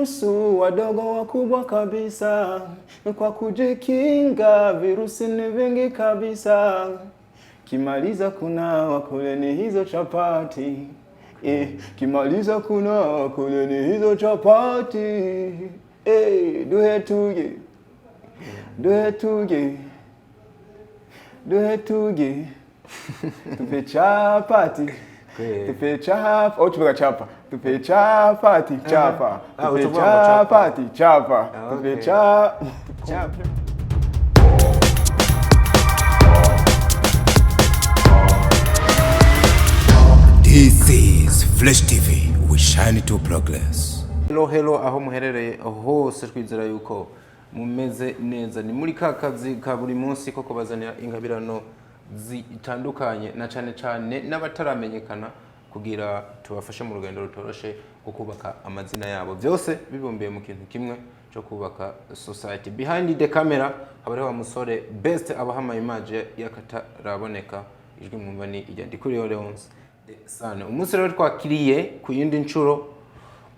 nusu, wadogo wakubwa kabisa. Kwa kujikinga virusi ni vingi kabisa. Kimaliza kunawa kuleni hizo chapati. Kimaliza kunawa kuleni hizo chapati. Duhe tuge. Duhe tuge. Duhe tuge. Tupe chapati. Tupe chapa. Tupe chapa. Tupe chapati. Chapa. Tupe chapati. Chapa. Tupe chapa. This is Flash TV. We shine to progress. Hello, aho muherereye hose twizera yuko mumeze neza. Ni muri kakazi ka buri munsi ko kubazanira ingabirano zitandukanye na cyane n'abataramenyekana kugira tubafashe mu rugendo rutoroshe kubaka amazina yabo. Byose bibombiye mu kintu kimwe cyo kubaka society. Behind the camera habari wa musore best abahama image yakataraboneka ijwi mwumva ni ijya kuri Leonce sana. Umunsi rero twakiriye ku yindi ncuro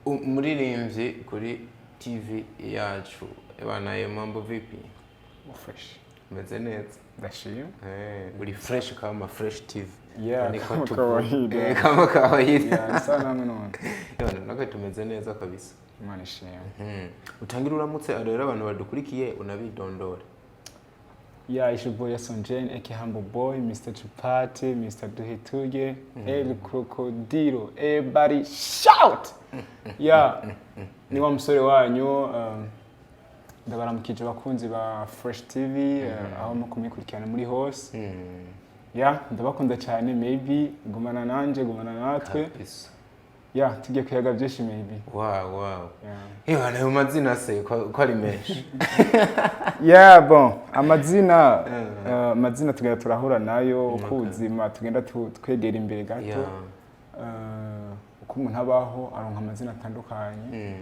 umuririmbyi kuri TV yacu. Ebana mambo vipi? Fresh. Meze neza. Ndashimye. Uri fresh kama Fresh TV. Yeah, kama kawaida. Yeah, sana mno. Nako tumeze neza kabisa. Imana ishimwe. Utangira uramutse arera abantu badukurikiye unabidondora. Yeah, it's your boy Sonjane, aka Humble Boy, Mr. Chapati, Mr. Duhituge, El Crocodilo, everybody shout! Yeah, ni wa musore wanyu, ndabaramukije bakunzi ba Fresh TV, aho mukumikurikirana muri hose. Yeah, ndabakunda cyane, maybe gumana nanje, gumana natwe. Yeah, tugiye kuyaga byinshi maybe. Wow. Yeah, nayo mazina se ko ari menshi. Yeah, bon, amazina tugenda turahura nayo ukuzima tugenda twegera imbere gato. Uko umuntu abaho aronka amazina atandukanye.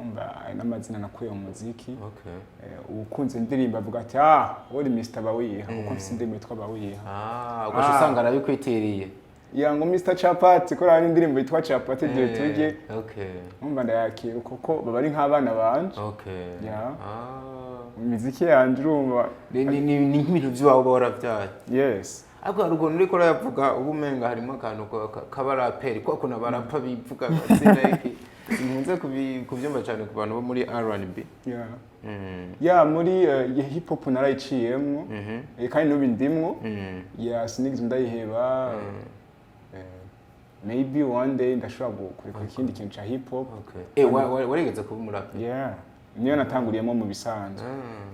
Umba n'amazina nakuye mu muziki. Ukunze indirimbo avuga ati uri Mr. Bawiha, uko mfite indirimbo yitwa Bawiha. Ugashusanga arabikwiteriye. Yango Mr. Chapati ko ari indirimbo yitwa Chapati Duhituge. Umva ndayakira kuko baba ari nk'abana banje. Yeah. Muziki yanje urumva ni nk'ibintu by'aho boravyaye. Yes. Ariko rugo nuri ko yavuga ubumenga harimo akantu kabaraperi ko kuna barapa bivuga batsinda iki. Sinunze kubyumva cyane ku bantu bo muri R&B. Yeah. Yeah, muri hip hop narayiciyemo. Kandi nubi ndimwo. Yeah, sinigeze ndayiheba. Maybe one day ndashobora gukora ikindi kintu cha hip hop. Warigeze kuba umuraperi? Yeah. Niyo natanguriyemo mu bisanzwe.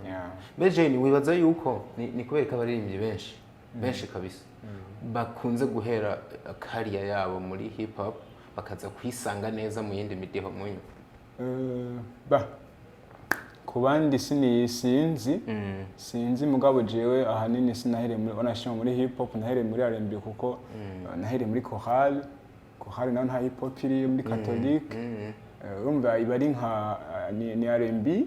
Yeah. Beje ni wibaza yuko ni kubereka abaririmbyi benshi kabisa. Bakunze guhera career yabo muri hip hop bakaza kwisanga neza mu yindi midiho munyu. Kubandi sinzi mugabo jewe ahanini sinahere muri onashimo muri hip hop nahere muri R&B kuko nahere muri chorale naho nta hip hop iri muri catholique. Urumva ibari nka ni R&B.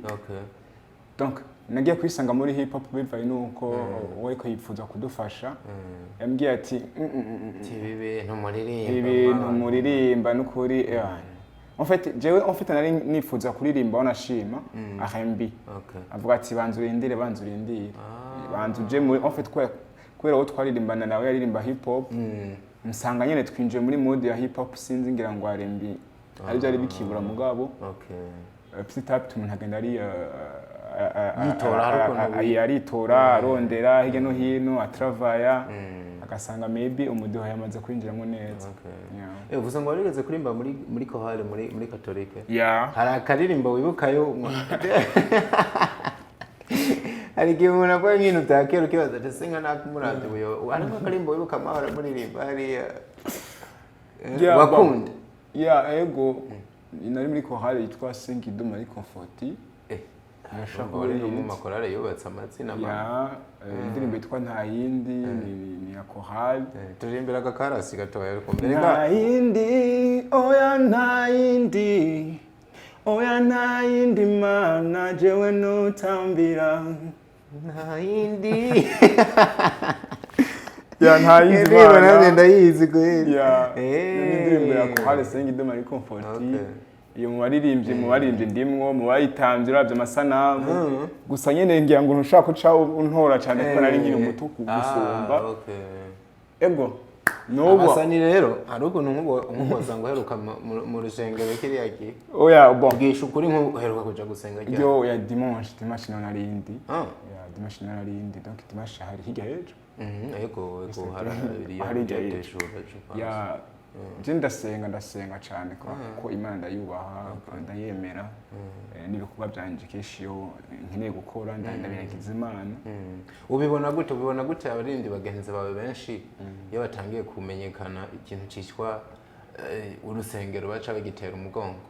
Donc nagiye kwisanga muri hip hop bivaye nuko we ko yifuza kudufasha. Yambwiye ati ibintu muririmba n'ukuri. En fait nari nifuza kuririmba onashima R&B. Avuga ati banzurindire. Banzuje muri en fait kwera wo twaririmbana nawe yaririmba hip hop. Msanga nyene twinjiye muri mode ya hip hop sinzi ngira ngo R&B. Ari byari bikibura mugabo. Petit à petit umuntu agenda ari aritora arondera hirya no hino atravaya agasanga maybe umudiho yamaze kwinjiramo neza. Uvuze ngo warigeze kurimba muri chorale muri catholique. Yeah. Hari akaririmbo wibukayo. Hari igihe umuntu akora ibintu byakera ukibaza ati singa nakumurande uyo. Hari akaririmbo wibuka amahoro muririmba hari wakunda. Yeah, ego nari muri chorale yitwa Singiduma ari comforti. Nashobora mu makorale yubatse amazina ma. Indirimbo yitwa nta yindi ni ya chorale. Turirimbira gakarasi gatoya ariko mbere nta yindi oya nta yindi mana jewe no tambira nta yindi. Ya nta yindi mana ndayizi kweli. Ya indirimbo ya chorale Singiduma ari comforti. iyo mu baririmbyi ndimwo mu bayitambye uravye amasanamu gusa nyene ngira ngo ntushaka kuca untora cyane kuko nari nkiri umutuku gusumba ego nubu abasani rero hari ukuntu nk'umuza ngo heruka mu rusengero kiriya gihe oya bon bwisha ukuri nk'uheruka kuja gusenga ryari yo ya dimanche narindi ya dimanche narindi donc dimanche hari hirya hejo ego hari ya je ndasenga cyane ko Imana ndayubaha ndayemera n'ibikorwa byanje kenshi yo nkeneye gukora ndabiragiza Imana. ubibona gute abarindi bagenzi bawe benshi iyo batangiye kumenyekana ikintu cyitwa urusengero baca bagitera umugongo?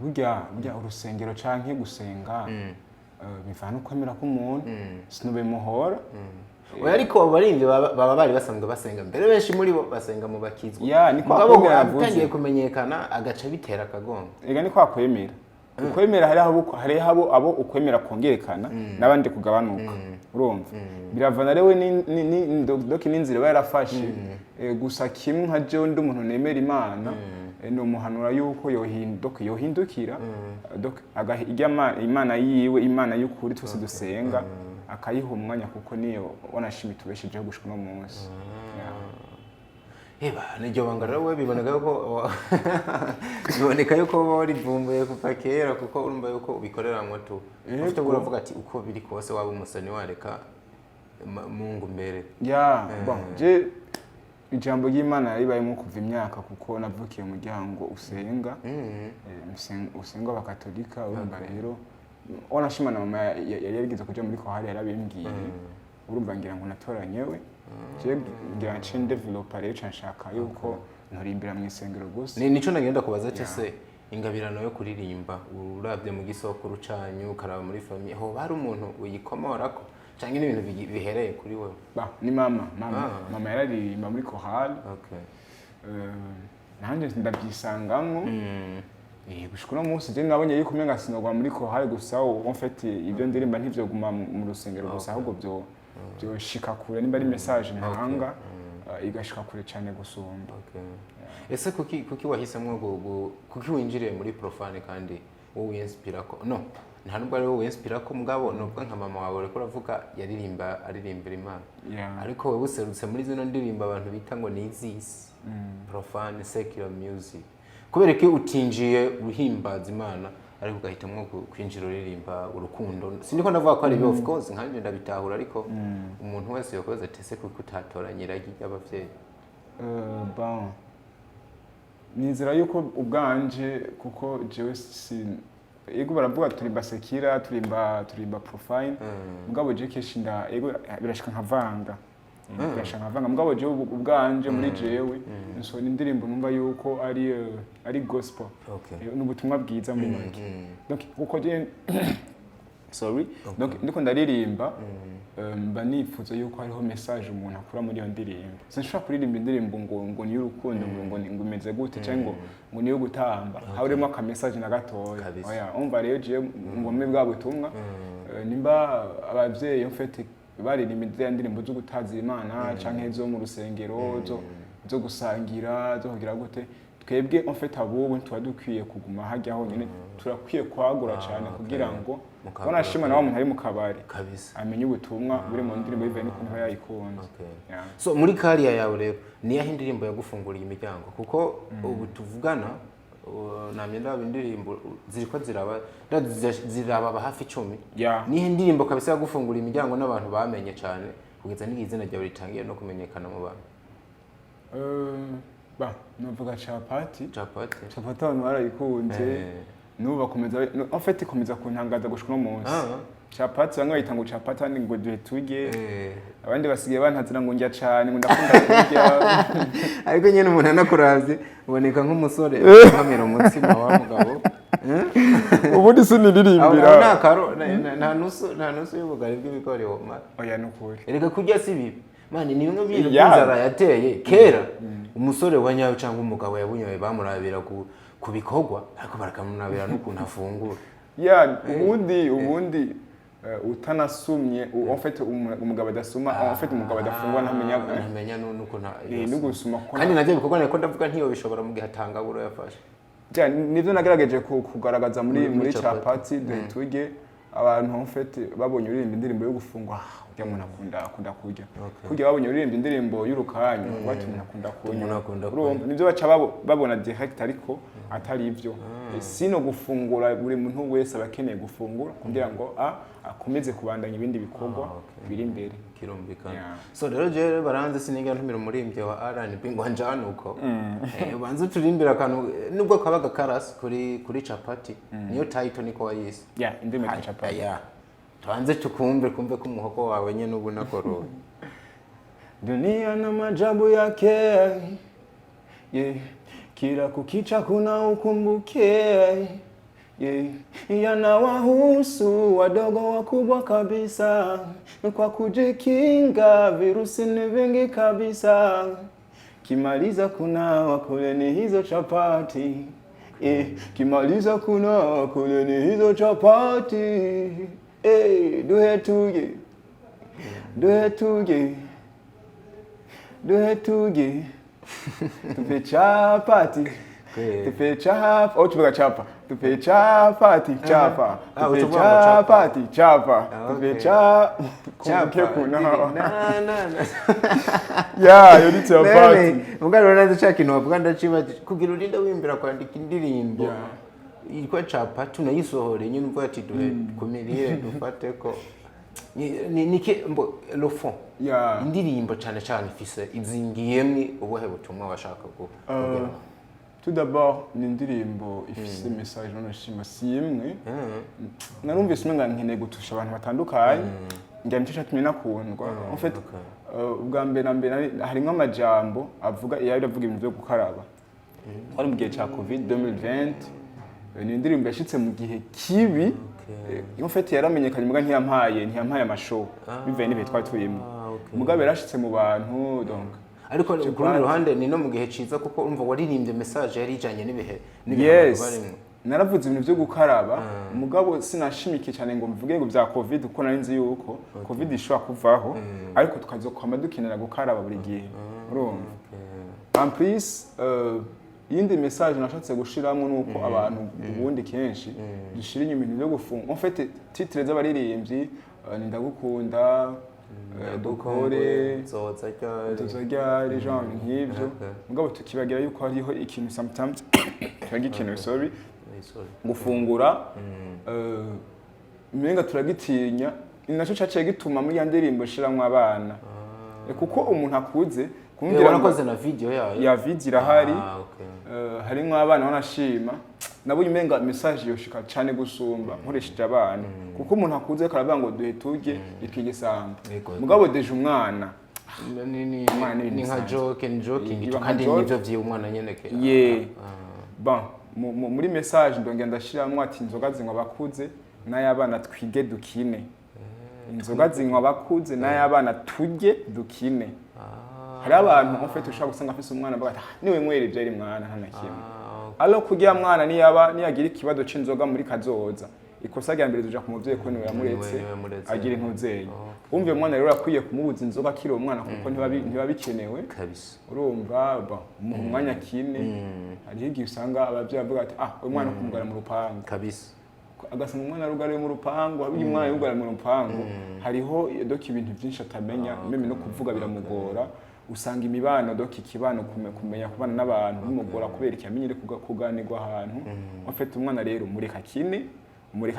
burya urusengero canke gusenga bivana ukwemera k'umuntu sinube muhora. Oya ariko abarindi baba bari basanzwe basenga mbere benshi muri bo basenga mu bakizwa. Ya niko akwemera atangiye kumenyekana agaca bitera akagongo. Ega niko akwemera. Ukwemera hari abo ukwemera kongerekana nabandi kugabanuka. Urumva? Biravana rewe ni doki n'inzira yarafashe gusa kimwe nka je ndi umuntu nemera Imana no muhanura yuko yohindukira Imana yiwe Imana y'ukuri twese dusenga akayiha umwanya kuko niyo wanashimi tubeshejeho gushika no munsi. Eba nijyo bangara we biboneka yuko bari vumbuye kuva kera kuko urumva yuko ubikorera moto ufite uravuga ati uko biri kose waba umusani wareka Mungu mbere. Ya bon je ijambo ry'Imana ribayemo kuva imyaka kuko navukiye mu muryango usenga usenga abakatolika urumva rero onashima na mama yarigize kuja muri kohari yarabimbwiye urumva ngira ngo natoranyewe je ngira nce developer rero nshaka yuko nturimbira mu isengero gusa nico nagenda kubaza cyese ingabirano yo kuririmba uravye mu gisokuru canyu karaba muri famille ho bari umuntu uyikomorako canke n'ibintu bihereye kuri wewe? Ni mama yararirimba muri kohari. Nanje ndabyisangamwo gushikura munsi je nabonye yuko umenga sinogwa muri kohari gusa en fait ibyo ndirimba ntivyo guma mu rusengero gusa ahubwo byo shika kure nimba ari message ntanga igashika kure cyane gusumba. Ese kuki wahisemwe kuki winjiriye muri profane kandi wowe inspira ko no nta nubwo ari wowe inspira ko mugabo nubwo nka mama wawe ariko uravuga aririmbira Imana ariko wowe userutse muri zino ndirimba abantu bita ngo ni izisi profane secular music kubera ko utinjiye uhimbaza Imana ariko ugahitamwo kwinjira uririmba urukundo siniko ndavuga ko ari byo of course nkanje ndabitahura ariko umuntu wese yakoze tese kuko utatoranyira y'abavyeyi. Bon nizera yuko ubwanje kuko jewe ego baravuga turimba sekira turimba profile mugabo je keshi ego birashika nkavanga mugabo je ubwanje muri jewe nso indirimbo numva yuko ari gospel n'ubutumwa bwiza muri make donc uko je sorry donc ndiko ndaririmba mba nifuza yuko hariho message umuntu akura muri iyo ndirimbo sinshobora kuririmba indirimbo ngo ni y'urukundo ngo imeze gute cyangwa ngo ni yo gutamba haburemo aka message na gatoya oya umva rero je ngomwe bwa butumwa nimba abavyeyi en fait baririmba indirimbo zo gutazira Imana canke zo mu rusengero zo gusangira zo kugira gute twebwe en fait abo tuba dukwiye kuguma hajya ho nyene turakwiye kwagura cyane kugira ngo wanashima nawe umuntu ari mu kabari amenye ubutumwa buri mu ndirimbo bivuye n'ukuntu yayikunda. So muri kariya yawe rero niyaho indirimbo yagufunguriye imiryango kuko ubu tuvugana namye ndaba indirimbo ziriko ziraba hafi 10 nihe indirimbo kabisa yagufunguriye imiryango n'abantu bamenye cyane kugeza n'izina ryawe ritangiye no kumenyekana mu bantu? Novuga capati abantu barayikunze nubu bakomeza en fait ikomeza kuntangaza gushika no munsi. Capati bamwe bayita ngo capati kandi ngo duhe turye abandi basigaye bantazira ngo njya cyane ngo ndakunda kurya ariko nyene umuntu anakuravye uboneka nk'umusore nkamera umutsima wa mugabo ubundi siniririmbira nta nusu y'ubugari bw'ibigori woma. Oya nukuri erega kurya si bibi mani ni bimwe by'ibintu by'inzara yateye kera umusore wa nyawe cyangwa umugabo yabunyoye bamurabira ku bikorwa ariko barakamunabira n'ukuntu afungura. Ubundi utanasumye en fait umugabo adasuma en fait umugabo adafungwa ntamenya nuko n'ugusuma kandi navyo bikorwa nako ndavuga ntiyo bishobora mu gihe atangaburo yafashe nivyo nagerageje kugaragaza muri capati duhetuge abantu en fait babonye uririmba indirimbo yo gufungwa urya muntu akunda kurya kurya babonye uririmba indirimbo y'urukanyo bati umuntu akunda kunywa nivyo baca babona direct ariko atari ivyo sino gufungura buri muntu wese abakeneye gufungura kugira ngo akomeze kubandanya ibindi bikorwa biri imbere kirumvikana so rero je baranze siniga ntumira umurimbye wa R&B ngo njana uko banze turimbira kantu nubwo kabaga karasi kuri capati niyo title niko wayise indimi ya capati tuanze kumbe ko umuhoko wawe nyene ubu nakoro dunia na majabu yake kila kukicha kuna ukumbuke yanawahusu wadogo wakubwa kabisa kwa kujikinga virusi ni vingi kabisa kimaliza kuna wakuleni hizo chapati kimaliza kuna wakuleni hizo chapati duhetuge tupe chapati tupe chapa tupe chapa tupe chapati chapa tupe chapati chapa tupe chapa kuna yori chapati mugaro nazo cyakino bavuga ndaciba kugira urinda wimbira kwandika indirimbo ikwa chapati unayisohore nyine uvuga ati duhe kumirire dufate ko nike mbo le fond indirimbo cyane cyane ifise izingiyemwe ubuhe butumwa bashaka kugira tout d'abord ni indirimbo ifise message n'ushima simwe narumvise umenga nkeneye gutusha abantu batandukanye ngira nicyo cyatumye nakundwa en fait ubwa mbere harimo amajambo avuga yavuga ibintu byo gukaraba twari mu gihe cya covid 2020 ni indirimbo yashitse mu gihe kibi en fait yaramenyekanye muga ntiyampaye amashow bivuye n'ibihe twari tuyemo mugabe yarashitse mu bantu donc ariko ku rundi ruhande ni no mu gihe ciza kuko umva waririmbye message yari ijanye n'ibihe barimo naravuze ibintu byo gukaraba mugabo sinashimike cyane ngo mvuge ngo bya covid kuko nari nzi yuko covid ishobora kuvaho ariko tukazokwama dukenera gukaraba buri gihe urumva en plus yindi message nashatse gushiramo nuko abantu ubundi kenshi dushira inyuma ibintu byo gufunga en fait titre z'abaririmbyi ni ndagukunda dukore nzoza les gens nk'ibyo mugabo tukibagira yuko hariho ikintu sometimes twagikeneye sorry gufungura menga turagitinya inaco caciye gituma muri ya ndirimbo shiramwe abana kuko umuntu akuze kumbwira nakoze na video ya video irahari harimo abana banashima nabo umenga message yoshika cyane gusumba nkoresheje abana kuko umuntu akuze karavuga ngo duhe turye ikigisamba mugabo deje umwana ni nka joking kandi nivyo vyi umwana nyeneke bon muri message ndongera ndashiramo ati inzoga zinywa bakuze n'ayabana twige dukine inzoga zinywa bakuze n'ayabana turye dukine hari abantu en fait ushaka gusanga afise umwana bagata niwe mwere byari mwana ntanakimwe allo kugira mwana niyagira ikibazo c'inzoga muri kazoza ikosa rya mbere duja ku muvyeyi ko niwe yamuretse agira intuzeye umve mwana rero akwiye kumubuza inzoga kiri umwana kuko ntibabikenewe kabisa urumva mu mwanya kine hari igihe usanga abavyeyi bavuga ati uyu mwana kumugara mu rupangu kabisa agasanga umwana rugari mu rupangu abiye umwana yugara mu rupangu hariho doki ibintu byinshi atamenya meme no kuvuga biramugora usanga imibano doki kibano kumenya kubana n'abantu bimugora kubera icyamenyere kuganirwa ahantu afite umwana rero umureka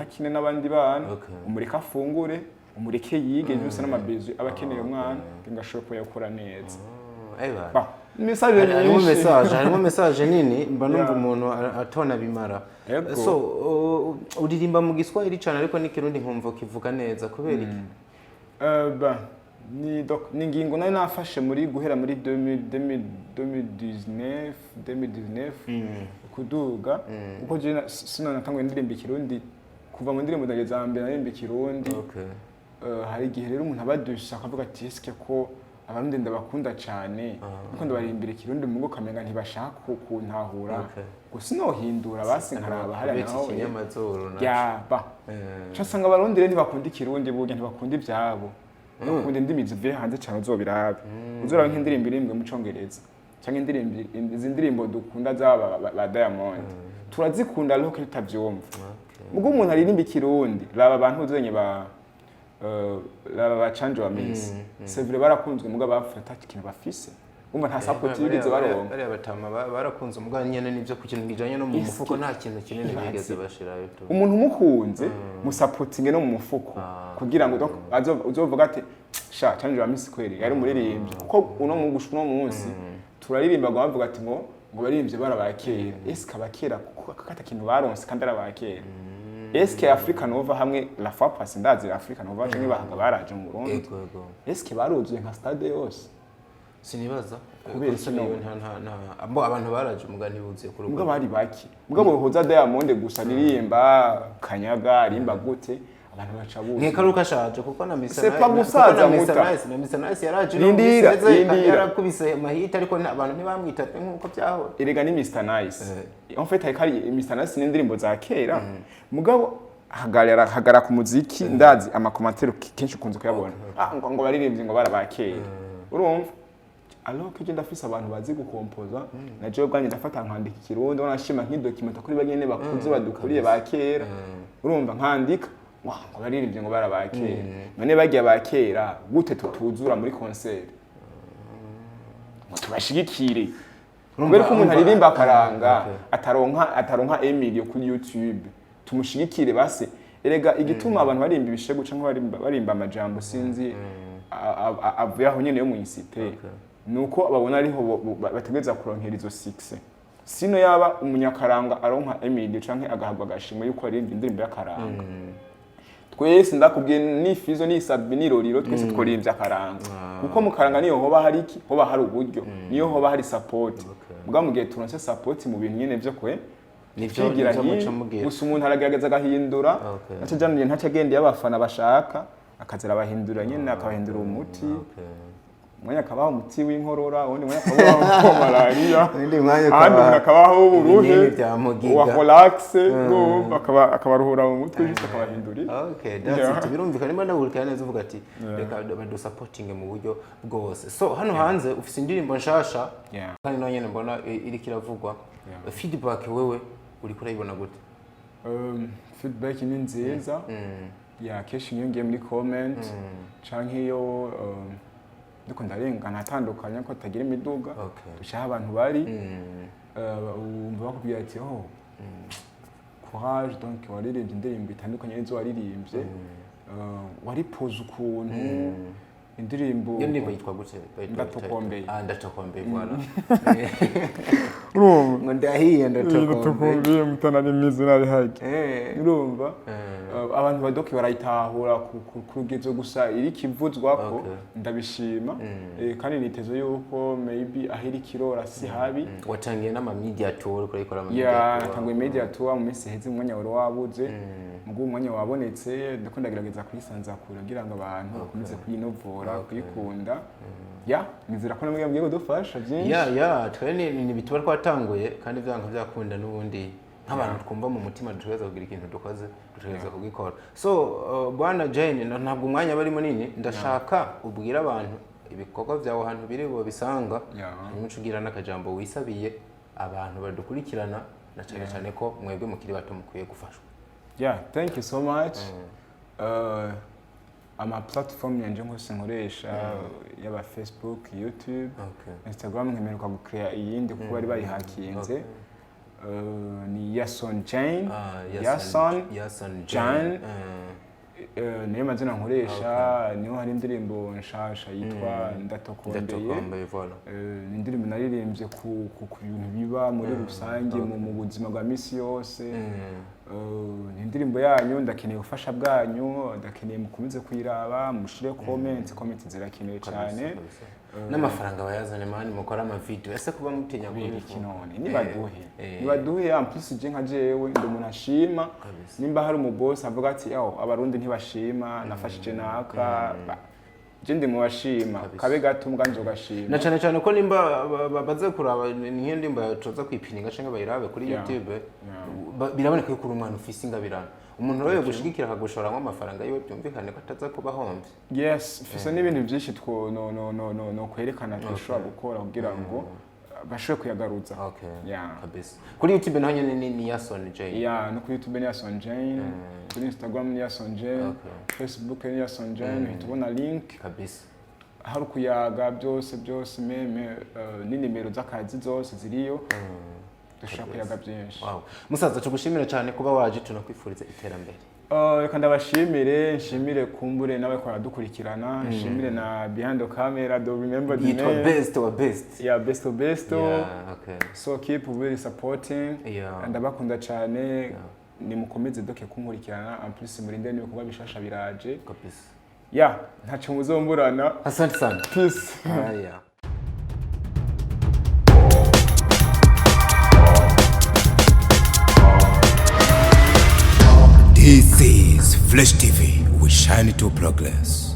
kine n'abandi bana umureka afungure umureke yige byose n'amabizu abakeneye umwana ngashobora yakora neza harimo message nini mba numva umuntu atona bimara so uririmba mu Giswahili cyane ariko n'ikirundi nkumva kivuga neza kubera iki ni ngingo nari nafashe muri guhera muri 2019 kuduga uko je sinanatanguye indirimbo ikirundi kuva mu ndirimbo ndageza mbere narimba ikirundi hari igihe rero umuntu abadusha akavuga ati eske ko abarundi ndabakunda cyane kuko ndabarimbira ikirundi mu bwo kamenga ntibashaka kuntahura gusa nohindura basi nkaraba hari naho yaba cyasanga abarundi rero ntibakunda ikirundi burya ntibakunda ibyabo bakunda indimi zivuye hanze cyane uzobirabe uzora nk'indirimbo irimbwe mu Congereza cyangwa indirimbo dukunda zaba ba Diamond turazikunda ariko tutavyumva ubwo umuntu aririmba ikirundi raba abantu uzenye ba Chanjo wa Miss c'est vrai barakunzwe muga bafata ikintu bafise umva nta support yigeze baronka bari abatama barakunze muga nyene nivyo ku kintu gijanye no mu mufuko nta kintu kinini bigeze bashirayo umuntu umukunze mu supporting no mu mufuko kugira ngo uzovuga ati sha Chanjo wa Miss kweri yari umuririmbyi kuko uno munsi turaririmba ngo bavuga ati ngo baririmbye barabakera eske abakera kuko akata kintu baronse kandi arabakera eske Africa Nova hamwe la fois passée ndazi Africa Nova cyangwa bahaga baraje mu Burundi eske baruzuye nka stade yose sinibaza kubera nta abantu baraje umugani buzuye kuri ubwo bari baki ubwo bohoza Diamond gusa ririmba kanyaga rimba gute abantu bacabuze nkekaruka shaje kuko na Misa c'est pas gusaza muta na Misa nice yaraje yarakubise mahita ariko abantu ntibamwita nkuko byaho erega ni Mr Nice en fait hari Mr Nice n'indirimbo za kera mugabo hagara ku muziki ndazi amakomantere kenshi ukunze kuyabona ngo baririmbye ngo barabakera urumva alors que je ndafise abantu bazi gukompoza na je bwanye ndafata nkandika ikirundi wanashima nk'idocumenta kuri bagene bakuze badukuriye bakera urumva nkandika ngo baririmbye ngo barabakera none bagiye bakera gute tutuzura muri concert ngo tubashigikire kubera ko umuntu aririmba akaranga ataronka Emilio kuri YouTube tumushigikire base erega igituma abantu barimba ibishego cyangwa barimba amajambo sinzi avuye aho nyene yo mu isite nuko babona ariho bategeza kuronkera izo 6 sino yaba umunyakaranga aronka Emilio canke agahabwa agashimwe yuko aririmba indirimbo y'akaranga twese ndakubwiye nifizo nisabi niroriro twese tworimbye akaranga kuko mu karanga niyo hoba hari iki hoba hari uburyo niyo hoba hari support bwa mugihe turonse support mu bintu nyene byo kwe nivyigira gusa umuntu aragerageza agahindura nacajaniye ntacagende y'abafana bashaka akazira abahindura nyene akabahindura umuti mwanya akabaho umuti w'inkorora undi mwanya akabaho malaria undi mwanya akabaho uburuhe wa relax akabaruhura mu mutwe bityo akabahindura okay that's it birumvikana imana burikana neza uvuga ati reka bado supporting mu buryo bwose so hano hanze ufise indirimbo nshasha kandi no nyene mbona iri kiravugwa feedback wewe uri kurayibona gute feedback ni nziza ya keshi nyongiye muri comment canke yo duko ndarengana atandukanye ko tagira imiduga dushaha abantu bari umva bakubwira ati courage donc waririmbye indirimbo itandukanye n'izo waririmbye wari pose ukuntu indirimbo iyo ndirimbo yitwa gute ndatokombeye ndatokombeye voilà urumva ndahiye ndatokombeye mutanari mizina ari hake urumva abantu badoki barayitahura ku rugezo gusa iri kivuzwa ko ndabishima kandi nitezo yuko maybe ahiri kirora si habi watangiye n'ama media tour kuri kora tangiye media tour mu minsi heze umwanya wari wabuze mugu umwanya wabonetse ndakunda gerageza kwisanzakura kugira ngo abantu bakomeze kuyinovora kuyikunda nizera ko namwe ngiye kudufasha byinshi twene ni bituma twatanguye kandi byanka byakunda n'ubundi nk'abantu twumva mu mutima dushobora kugira ikintu dukoze dushobora kugikora so bwana Jane ntabwo umwanya bari munini ndashaka ubwira abantu ibikorwa byawe ahantu biri bo bisanga hanyuma ucugira n'akajambo wisabiye abantu badukurikirana na cyane cyane ko mwebwe mukiri bato mukwiye gufashwa thank you so much ama platform yanje nkose nkoresha yaba Facebook, YouTube, Instagram nkemeruka gukrea iyindi kuko bari bayihakinze ni Yason Jane Yason Jane niyo mazina nkoresha niho hari indirimbo nshasha yitwa ndatokombeye ni indirimbo naririmbye ku bintu biba muri rusange mu buzima bwa misi yose ni indirimbo yanyu ndakeneye ubufasha bwanyu ndakeneye mukomeze kuyiraba mushire comment zirakenewe cyane n'amafaranga bayazane mani mukora ama video ese kuba mutinya kinone nibaduhe en plus je nka jewe ndo umuntu ashima nimba hari umuboss avuga ati abarundi ntibashima nafashije naka je ndi mu bashima kabe gato mbwa nzogashima na cyane cyane ko nimba baze kuraba niyo ndimba yacoza kwipininga canke bayirabe kuri YouTube biraboneka ko uri umwana ufise ingabirano umuntu rero gushigikira akagushoramwe amafaranga yiwe byumvikane ko ataza kuba homvye yes fise n'ibintu byinshi two no kwerekana twishobora gukora kugira ngo bashobore kuyagaruza kabisa kuri YouTube naho nyene ni Yason J no kuri YouTube ni Yason J kuri Instagram ni Yason J Facebook ni Yason J tubona link kabisa hari kuyaga byose meme ni nimero z'akazi zose ziriyo dushaka kuyaga byinshi musaza tugushimira cyane kuba waje tunakwifuriza iterambere reka ndabashimire nshimire kumbure nawe kwa dukurikirana nshimire na behind the camera do remember the name best or best best so keep really supporting and abakunda cyane ni mukomeze doke kunkurikirana en plus murinde ni kuba bishasha biraje kabisa ntacho muzomburana asante sana peace This is Flash TV. We shine to progress.